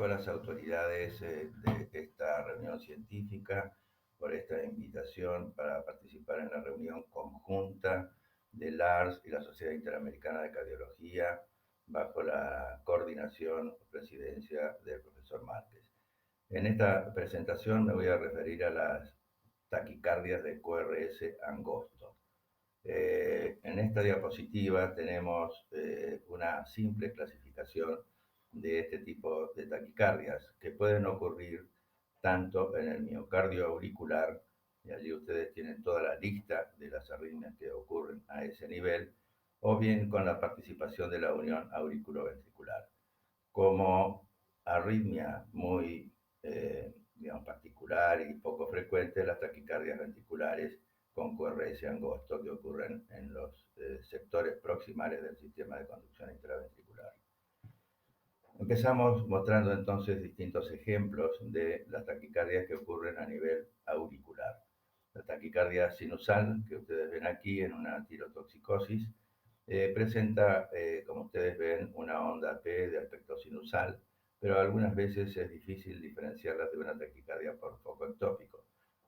agradezco a las autoridades de esta reunión científica por esta invitación para participar en la reunión conjunta del ARS y la Sociedad Interamericana de Cardiología bajo la coordinación o presidencia del profesor Márquez. En esta presentación me voy a referir a las taquicardias de QRS angosto. En esta diapositiva tenemos una simple clasificación de este tipo de taquicardias que pueden ocurrir tanto en el miocardio auricular, y allí ustedes tienen toda la lista de las arritmias que ocurren a ese nivel, o bien con la participación de la unión auriculoventricular. Como arritmia muy particular y poco frecuente, las taquicardias ventriculares con QRS angosto que ocurren en los sectores proximales del sistema de conducción intraventricular. Empezamos mostrando entonces distintos ejemplos de las taquicardias que ocurren a nivel auricular. La taquicardia sinusal, que ustedes ven aquí en una tirotoxicosis, presenta, como ustedes ven, una onda P de aspecto sinusal, pero algunas veces es difícil diferenciarlas de una taquicardia por foco ectópico.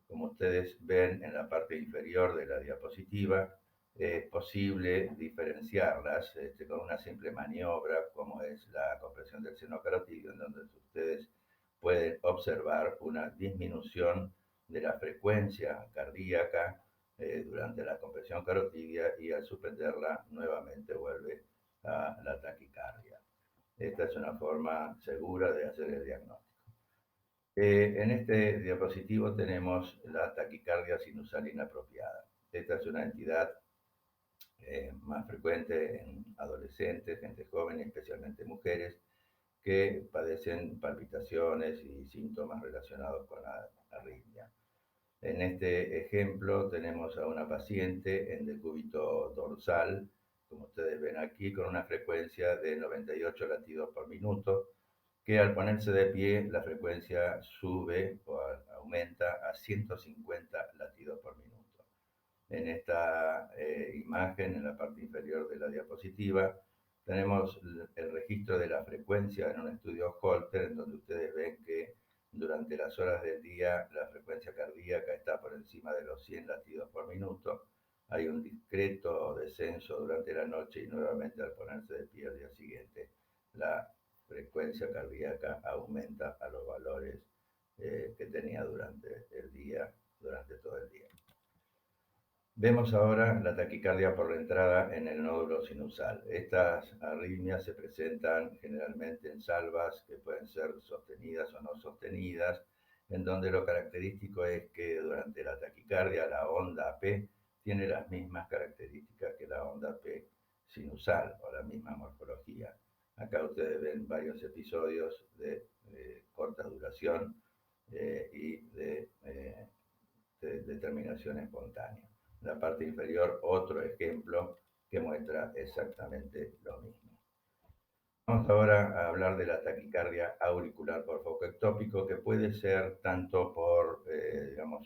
Como ustedes ven en la parte inferior de la diapositiva, es posible diferenciarlas con una simple maniobra, como es la compresión del seno carotídeo, en donde ustedes pueden observar una disminución de la frecuencia cardíaca durante la compresión carotidia y al suspenderla nuevamente vuelve a la taquicardia. Esta es una forma segura de hacer el diagnóstico. En este diapositivo tenemos la taquicardia sinusal inapropiada. Esta es una entidad más frecuente en adolescentes, gente joven, especialmente mujeres, que padecen palpitaciones y síntomas relacionados con la arritmia. En este ejemplo tenemos a una paciente en decúbito dorsal, como ustedes ven aquí, con una frecuencia de 98 latidos por minuto, que al ponerse de pie la frecuencia sube o aumenta a 150 latidos por minuto. En esta imagen, en la parte inferior de la diapositiva, tenemos el registro de la frecuencia en un estudio Holter, en donde ustedes ven que durante las horas del día la frecuencia cardíaca está por encima de los 100 latidos por minuto. Hay un discreto descenso durante la noche y nuevamente al ponerse de pie al día siguiente la frecuencia cardíaca aumenta a los valores que tenía durante el día, durante todo el día. Vemos ahora la taquicardia por la entrada en el nódulo sinusal. Estas arritmias se presentan generalmente en salvas que pueden ser sostenidas o no sostenidas, en donde lo característico es que durante la taquicardia la onda P tiene las mismas características que la onda P sinusal o la misma morfología. Acá ustedes ven varios episodios de corta duración y de determinación espontánea. En la parte inferior, otro ejemplo que muestra exactamente lo mismo. Vamos ahora a hablar de la taquicardia auricular por foco ectópico, que puede ser tanto por,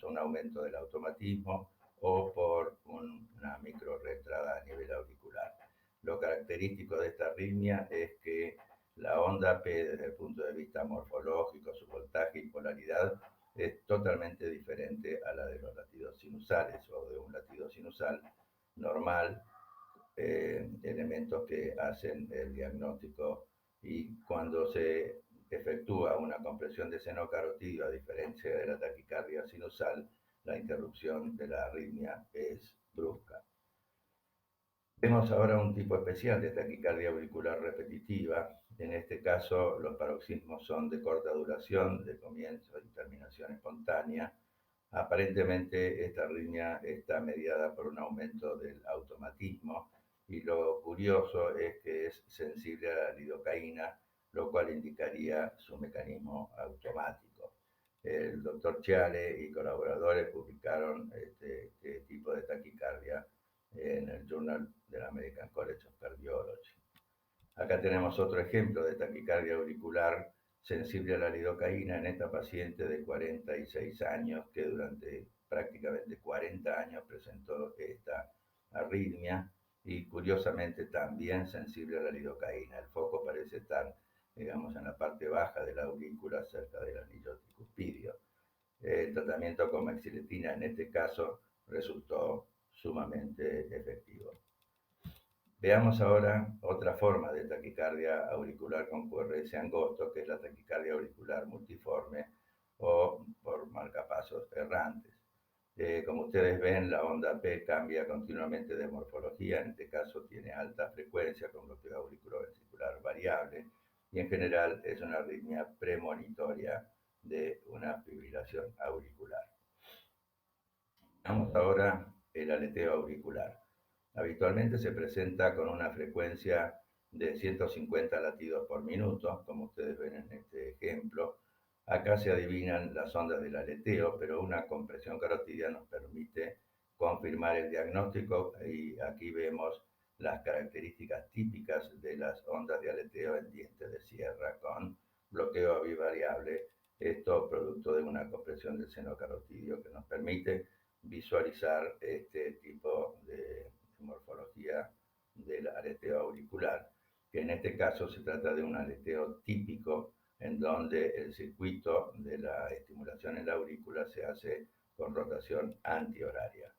un aumento del automatismo o por una micro reentrada a nivel auricular. Lo característico de esta arritmia es que la onda P, desde el punto de vista morfológico, su voltaje y polaridad, es totalmente diferente a la de los latidos sinusales o de un latido sinusal normal, elementos que hacen el diagnóstico, y cuando se efectúa una compresión de seno carotídeo, a diferencia de la taquicardia sinusal, la interrupción de la arritmia es brusca. Vemos ahora un tipo especial de taquicardia auricular repetitiva. En este caso, los paroxismos son de corta duración, de comienzo y terminación espontánea. Aparentemente, esta arritmia está mediada por un aumento del automatismo, y lo curioso es que es sensible a la lidocaína, lo cual indicaría su mecanismo automático. El doctor Chiale y colaboradores publicaron este tipo de taquicardia en el Journal del American College of Cardiology. Acá tenemos otro ejemplo de taquicardia auricular sensible a la lidocaína en esta paciente de 46 años que durante prácticamente 40 años presentó esta arritmia, y curiosamente también sensible a la lidocaína. El foco parece estar digamos, en la parte baja de la aurícula, cerca del anillo tricuspidio. El tratamiento con mexiletina en este caso resultó sumamente efectivo. Veamos ahora otra forma de taquicardia auricular con QRS angosto, que es la taquicardia auricular multiforme o por marcapasos errantes. Como ustedes ven, la onda P cambia continuamente de morfología, en este caso tiene alta frecuencia con bloqueo auriculoventricular variable y en general es una arritmia premonitoria de una fibrilación auricular. Veamos ahora el aleteo auricular. Habitualmente se presenta con una frecuencia de 150 latidos por minuto, como ustedes ven en este ejemplo. Acá se adivinan las ondas del aleteo, pero una compresión carotidia nos permite confirmar el diagnóstico y aquí vemos las características típicas de las ondas de aleteo en diente de sierra con bloqueo bivariable, esto producto de una compresión del seno carotidio que nos permite visualizar este tipo de morfología del aleteo auricular, que en este caso se trata de un aleteo típico en donde el circuito de la estimulación en la aurícula se hace con rotación antihoraria.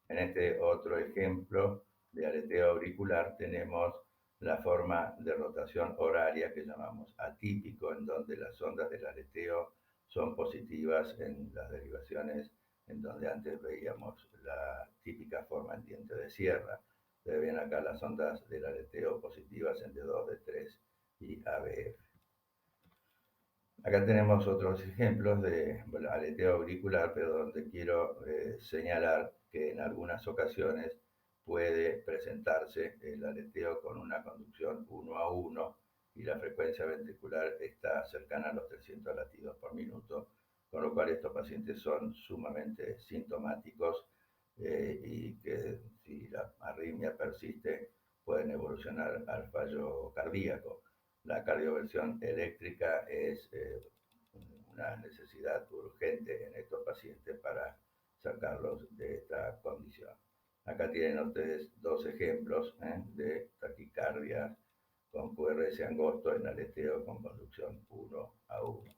En este otro ejemplo de aleteo auricular tenemos la forma de rotación horaria que llamamos atípico, en donde las ondas del aleteo son positivas en las derivaciones en donde antes veíamos la típica forma en diente de sierra. Ustedes ven acá las ondas del aleteo positivas en D2, D3 y ABF. Acá tenemos otros ejemplos de aleteo auricular, pero donde quiero señalar que en algunas ocasiones puede presentarse el aleteo con una conducción 1 a 1 y la frecuencia ventricular está cercana a los 300 latidos por minuto, con lo cual estos pacientes son sumamente sintomáticos y que si la arritmia persiste pueden evolucionar al fallo cardíaco. La cardioversión eléctrica es una necesidad urgente en estos pacientes para sacarlos de esta condición. Acá tienen ustedes dos ejemplos de taquicardia con QRS angosto en aleteo con conducción 1 a 1.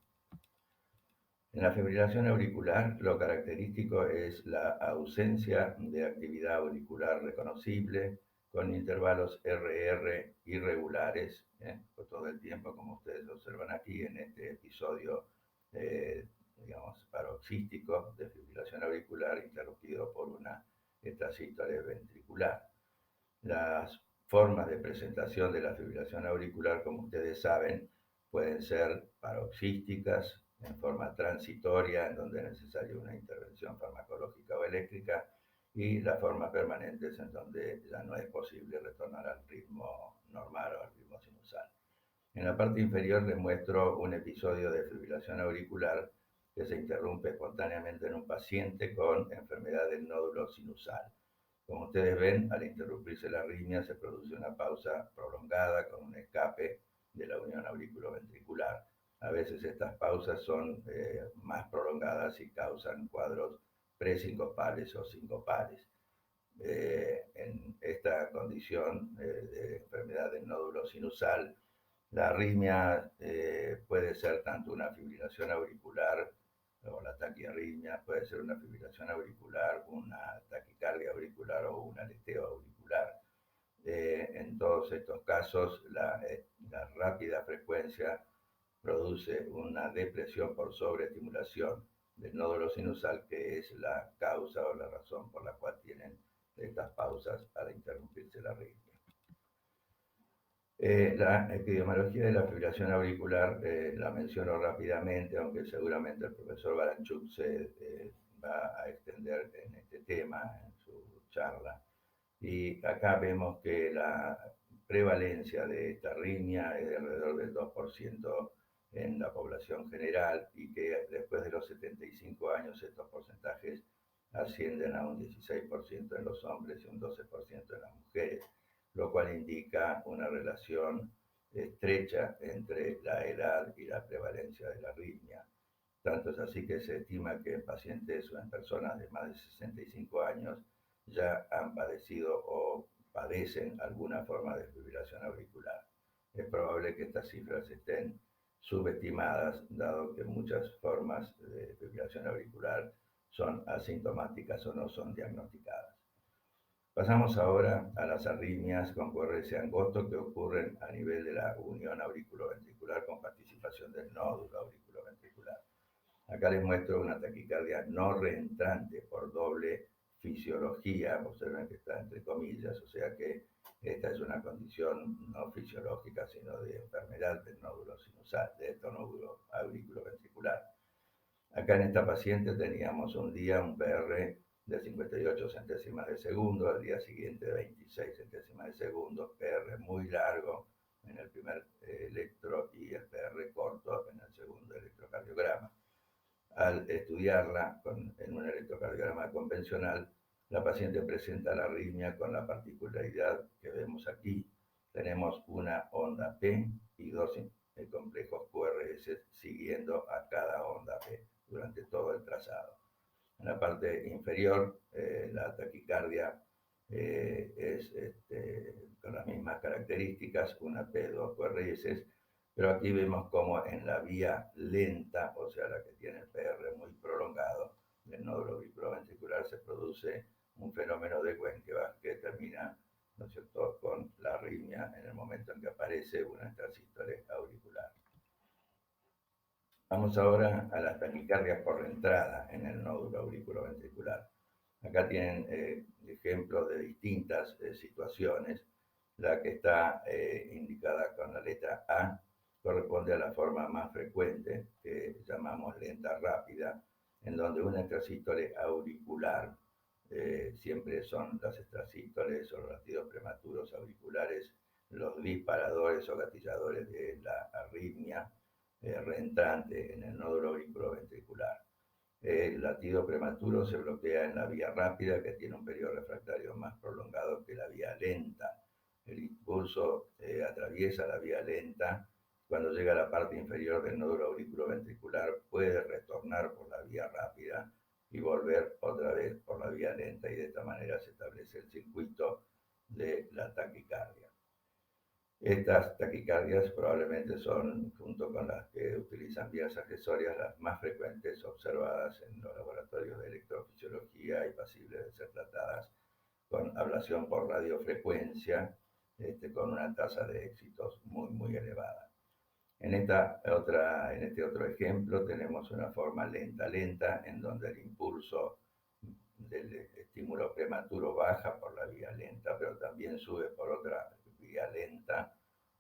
En la fibrilación auricular, lo característico es la ausencia de actividad auricular reconocible, con intervalos RR irregulares, por todo el tiempo, como ustedes observan aquí en este episodio, digamos, paroxístico de fibrilación auricular interrumpido por una etasístole ventricular. Las formas de presentación de la fibrilación auricular, como ustedes saben, pueden ser paroxísticas, en forma transitoria, en donde es necesaria una intervención farmacológica o eléctrica, y las formas permanentes, en donde ya no es posible retornar al ritmo normal o al ritmo sinusal. En la parte inferior les muestro un episodio de fibrilación auricular que se interrumpe espontáneamente en un paciente con enfermedad del nódulo sinusal. Como ustedes ven, al interrumpirse la arritmia se produce una pausa prolongada con un escape de la unión auriculoventricular. A veces estas pausas son más prolongadas y causan cuadros presincopales o sincopales. En esta condición de enfermedad del nódulo sinusal, la arritmia puede ser tanto una fibrilación auricular o la taquiarritmia, puede ser una fibrilación auricular, una taquicardia auricular o un aleteo auricular. En todos estos casos, la rápida frecuencia produce una depresión por sobreestimulación del nódulo sinusal, que es la causa o la razón por la cual tienen estas pausas para interrumpirse la arritmia. La epidemiología de la fibrilación auricular la menciono rápidamente, aunque seguramente el profesor Baranchuk se va a extender en este tema en su charla. Y acá vemos que la prevalencia de esta arritmia es de alrededor del 2% en la población general y que después de los 75 años estos porcentajes ascienden a un 16% en los hombres y un 12% en las mujeres, lo cual indica una relación estrecha entre la edad y la prevalencia de la arritmia. Tanto es así que se estima que en pacientes o en personas de más de 65 años ya han padecido o padecen alguna forma de fibrilación auricular. es probable que estas cifras estén subestimadas, dado que muchas formas de fibrilación auricular son asintomáticas o no son diagnosticadas. Pasamos ahora a las arritmias con QRS angosto que ocurren a nivel de la unión auriculoventricular con participación del nódulo auriculoventricular. Acá les muestro una taquicardia no reentrante por doble fisiología, observen que está entre comillas, o sea que esta es una condición no fisiológica, sino de enfermedad del nódulo sinusal, de este nódulo auriculoventricular. Acá en esta paciente teníamos un día un PR de 58 centésimas de segundo, al día siguiente 26 centésimas de segundo, PR muy largo en el primer electro y el PR corto en el segundo electrocardiograma. Al estudiarla en un electrocardiograma convencional, la paciente presenta la arritmia con la particularidad que vemos aquí. Tenemos una onda P y dos complejos QRS siguiendo a cada onda P durante todo el trazado. En la parte inferior, la taquicardia es con las mismas características, una P, dos QRS, pero aquí vemos como en la vía lenta, o sea, la que tiene el PR muy prolongado del nódulo auriculoventricular, se produce un fenómeno de Wenckebach que termina, ¿no es cierto?, con la arritmia en el momento en que aparece una extrasístole auricular. Vamos ahora a las taquicardias por entrada en el nódulo auriculoventricular. Acá tienen ejemplos de distintas situaciones. La que está indicada con la letra A corresponde a la forma más frecuente, que llamamos lenta rápida, en donde una extrasístole auricular, siempre son las extrasístoles o los latidos prematuros auriculares los disparadores o gatilladores de la arritmia reentrante en el nódulo auriculoventricular. El latido prematuro se bloquea en la vía rápida, que tiene un periodo refractario más prolongado que la vía lenta. El impulso atraviesa la vía lenta. Cuando llega a la parte inferior del nódulo auriculoventricular, puede retornar por la vía rápida y volver otra vez por la vía lenta, y de esta manera se establece el circuito de la taquicardia. Estas taquicardias probablemente son, junto con las que utilizan vías accesorias, las más frecuentes observadas en los laboratorios de electrofisiología y pasibles de ser tratadas con ablación por radiofrecuencia, con una tasa de éxitos muy elevada. En este otro ejemplo tenemos una forma lenta, en donde el impulso del estímulo prematuro baja por la vía lenta, pero también sube por otra vía lenta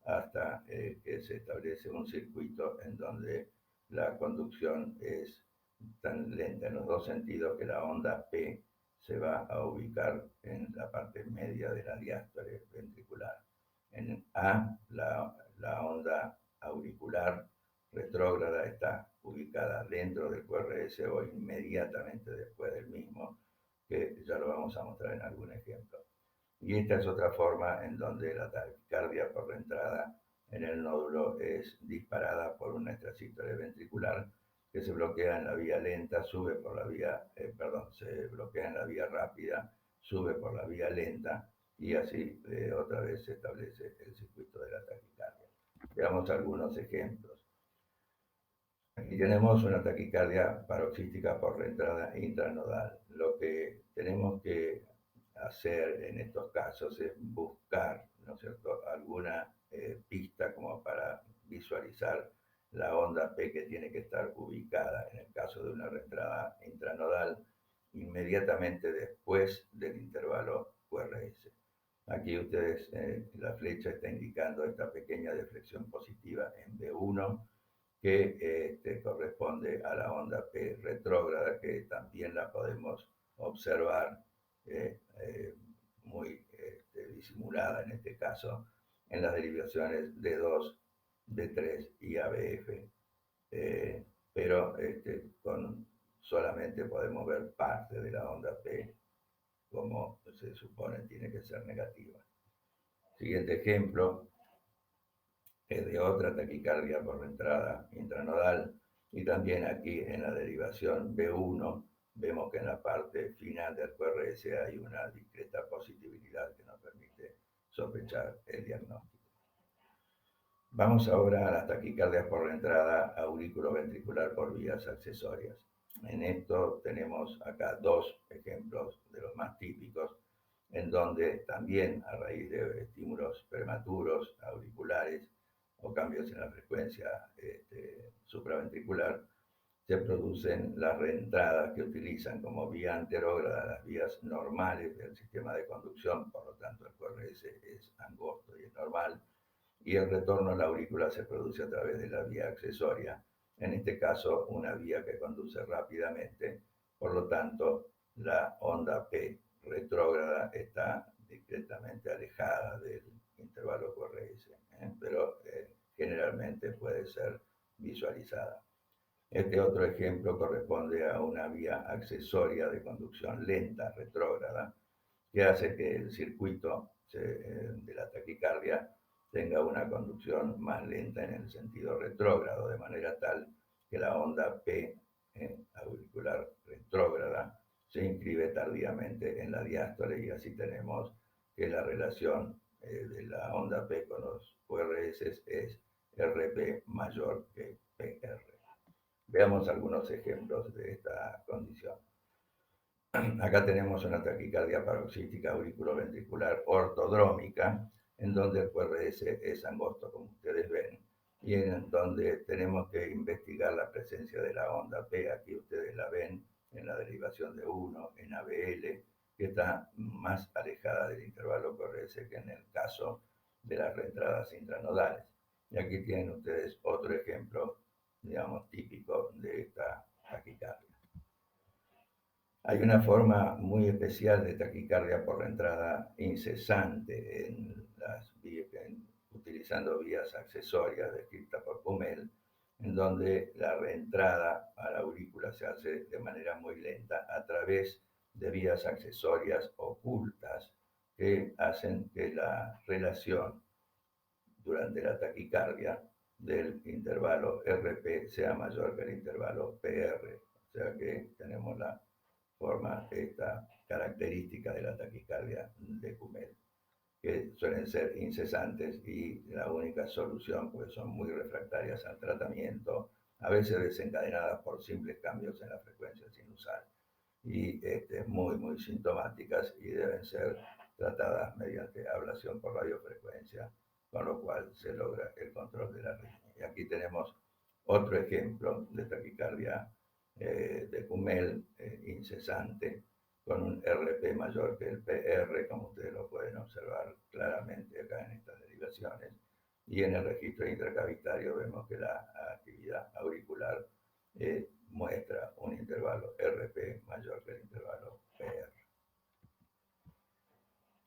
hasta que se establece un circuito en donde la conducción es tan lenta en los dos sentidos que la onda P se va a ubicar en la parte media de la diástole ventricular. En A, la onda auricular retrógrada está ubicada dentro del QRS o inmediatamente después del mismo, que ya lo vamos a mostrar en algún ejemplo. Y esta es otra forma en donde la taquicardia por la entrada en el nódulo es disparada por una extrasístole ventricular que se bloquea en la vía lenta, sube por la vía, se bloquea en la vía rápida, sube por la vía lenta, y así otra vez se establece el circuito de la taquicardia. Veamos algunos ejemplos. Aquí tenemos una taquicardia paroxística por reentrada intranodal. Lo que tenemos que hacer en estos casos es buscar, ¿no es cierto?, alguna pista como para visualizar la onda P que tiene que estar ubicada, en el caso de una reentrada intranodal, inmediatamente después del intervalo QRS. Aquí ustedes, la flecha está indicando esta pequeña deflexión positiva en B1, que corresponde a la onda P retrógrada, que también la podemos observar muy disimulada en este caso en las derivaciones D2, D3 y ABF, pero solamente podemos ver parte de la onda P, como se supone tiene que ser negativa. Siguiente ejemplo es de otra taquicardia por entrada intranodal, y también aquí en la derivación B1 vemos que en la parte final del QRS hay una discreta positividad que nos permite sospechar el diagnóstico. Vamos ahora a las taquicardias por la entrada auriculoventricular por vías accesorias. En esto tenemos acá dos ejemplos de los más típicos, en donde también a raíz de estímulos prematuros auriculares o cambios en la frecuencia supraventricular, se producen las reentradas que utilizan como vía anterógrada las vías normales del sistema de conducción, por lo tanto el QRS es angosto y es normal, y el retorno a la aurícula se produce a través de la vía accesoria, en este caso una vía que conduce rápidamente, por lo tanto la onda P retrógrada está discretamente alejada del intervalo QRS, pero generalmente puede ser visualizada. Este otro ejemplo corresponde a una vía accesoria de conducción lenta retrógrada que hace que el circuito de la taquicardia tenga una conducción más lenta en el sentido retrógrado, de manera tal que la onda P auricular retrógrada se inscribe tardíamente en la diástole y así tenemos que la relación de la onda P con los QRS es RP mayor que PR. Veamos algunos ejemplos de esta condición. Acá tenemos una taquicardia paroxística auriculoventricular ortodrómica, en donde el QRS es angosto, como ustedes ven, y en donde tenemos que investigar la presencia de la onda P. Aquí ustedes la ven en la derivación de 1, en ABL, que está más alejada del intervalo QRS que en el caso de las reentradas intranodales. Y aquí tienen ustedes otro ejemplo, digamos, típico de esta taquicardia. Hay una forma muy especial de taquicardia por la entrada incesante utilizando vías accesorias descritas por Pumel, en donde la reentrada a la aurícula se hace de manera muy lenta a través de vías accesorias ocultas que hacen que la relación durante la taquicardia del intervalo RP sea mayor que el intervalo PR. O sea que tenemos la forma esta característica de la taquicardia de Cumel, que suelen ser incesantes y la única solución, pues son muy refractarias al tratamiento, a veces desencadenadas por simples cambios en la frecuencia sinusal y muy sintomáticas y deben ser tratadas mediante ablación por radiofrecuencia, con lo cual se logra el control de la arritmia. Y aquí tenemos otro ejemplo de taquicardia de Cumel incesante, con un RP mayor que el PR, como ustedes lo pueden observar claramente acá en estas derivaciones. Y en el registro intracavitario vemos que la actividad auricular muestra un intervalo RP mayor que el intervalo PR.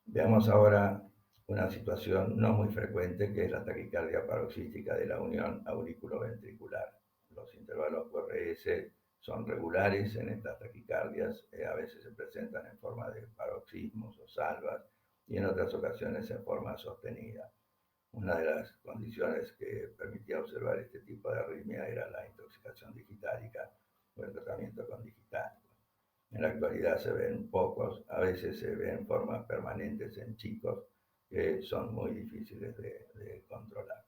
Veamos ahora una situación no muy frecuente, que es la taquicardia paroxística de la unión auriculoventricular. Los intervalos QRS son regulares en estas taquicardias, a veces se presentan en forma de paroxismos o salvas y en otras ocasiones en forma sostenida. Una de las condiciones que permitía observar este tipo de arritmia era la intoxicación digitálica o el tratamiento con digitálicos. En la actualidad se ven pocos, a veces se ven formas permanentes en chicos que son muy difíciles de controlar.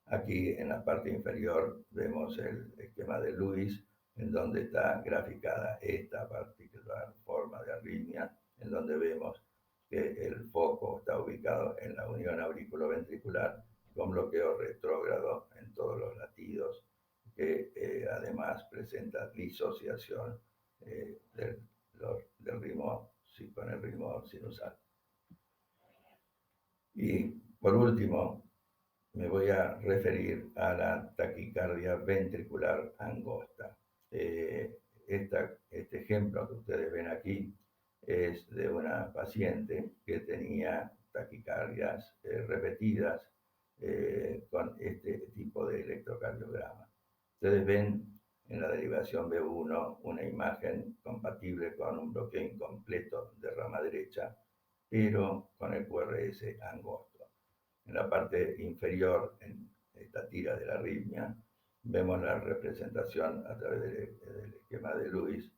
Aquí en la parte inferior vemos el esquema de Lewis, en donde está graficada esta particular forma de arritmia, en donde vemos que el foco está ubicado en la unión auriculoventricular con bloqueo retrógrado en todos los latidos, que además presenta disociación del ritmo, con el ritmo sinusal. Y por último, me voy a referir a la taquicardia ventricular angosta. Este ejemplo que ustedes ven aquí es de una paciente que tenía taquicardias repetidas con este tipo de electrocardiograma. Ustedes ven en la derivación B1 una imagen compatible con un bloqueo incompleto de rama derecha, pero con el QRS angosto. En la parte inferior, en esta tira de la arritmia, vemos la representación a través del esquema de Lewis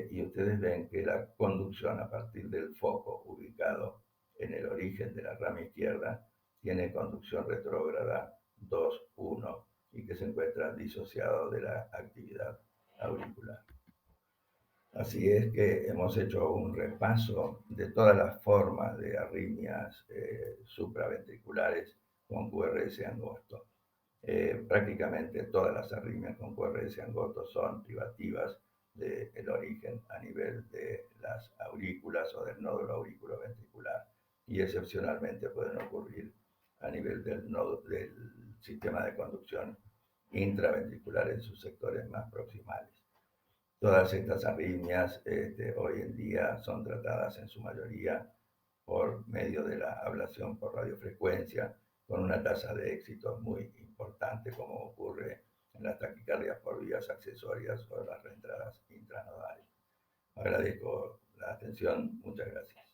y ustedes ven que la conducción a partir del foco ubicado en el origen de la rama izquierda tiene conducción retrógrada 2-1 y que se encuentra disociado de la actividad auricular. Así es que hemos hecho un repaso de todas las formas de arritmias supraventriculares con QRS angosto. Prácticamente todas las arritmias con QRS angosto son privativas del origen a nivel de las aurículas o del nódulo auriculoventricular y excepcionalmente pueden ocurrir a nivel del sistema de conducción intraventricular en sus sectores más proximales. Todas estas arritmias hoy en día son tratadas en su mayoría por medio de la ablación por radiofrecuencia, con una tasa de éxito muy importante, como ocurre en las taquicardias por vías accesorias o las reentradas intranodales. Agradezco la atención. Muchas gracias.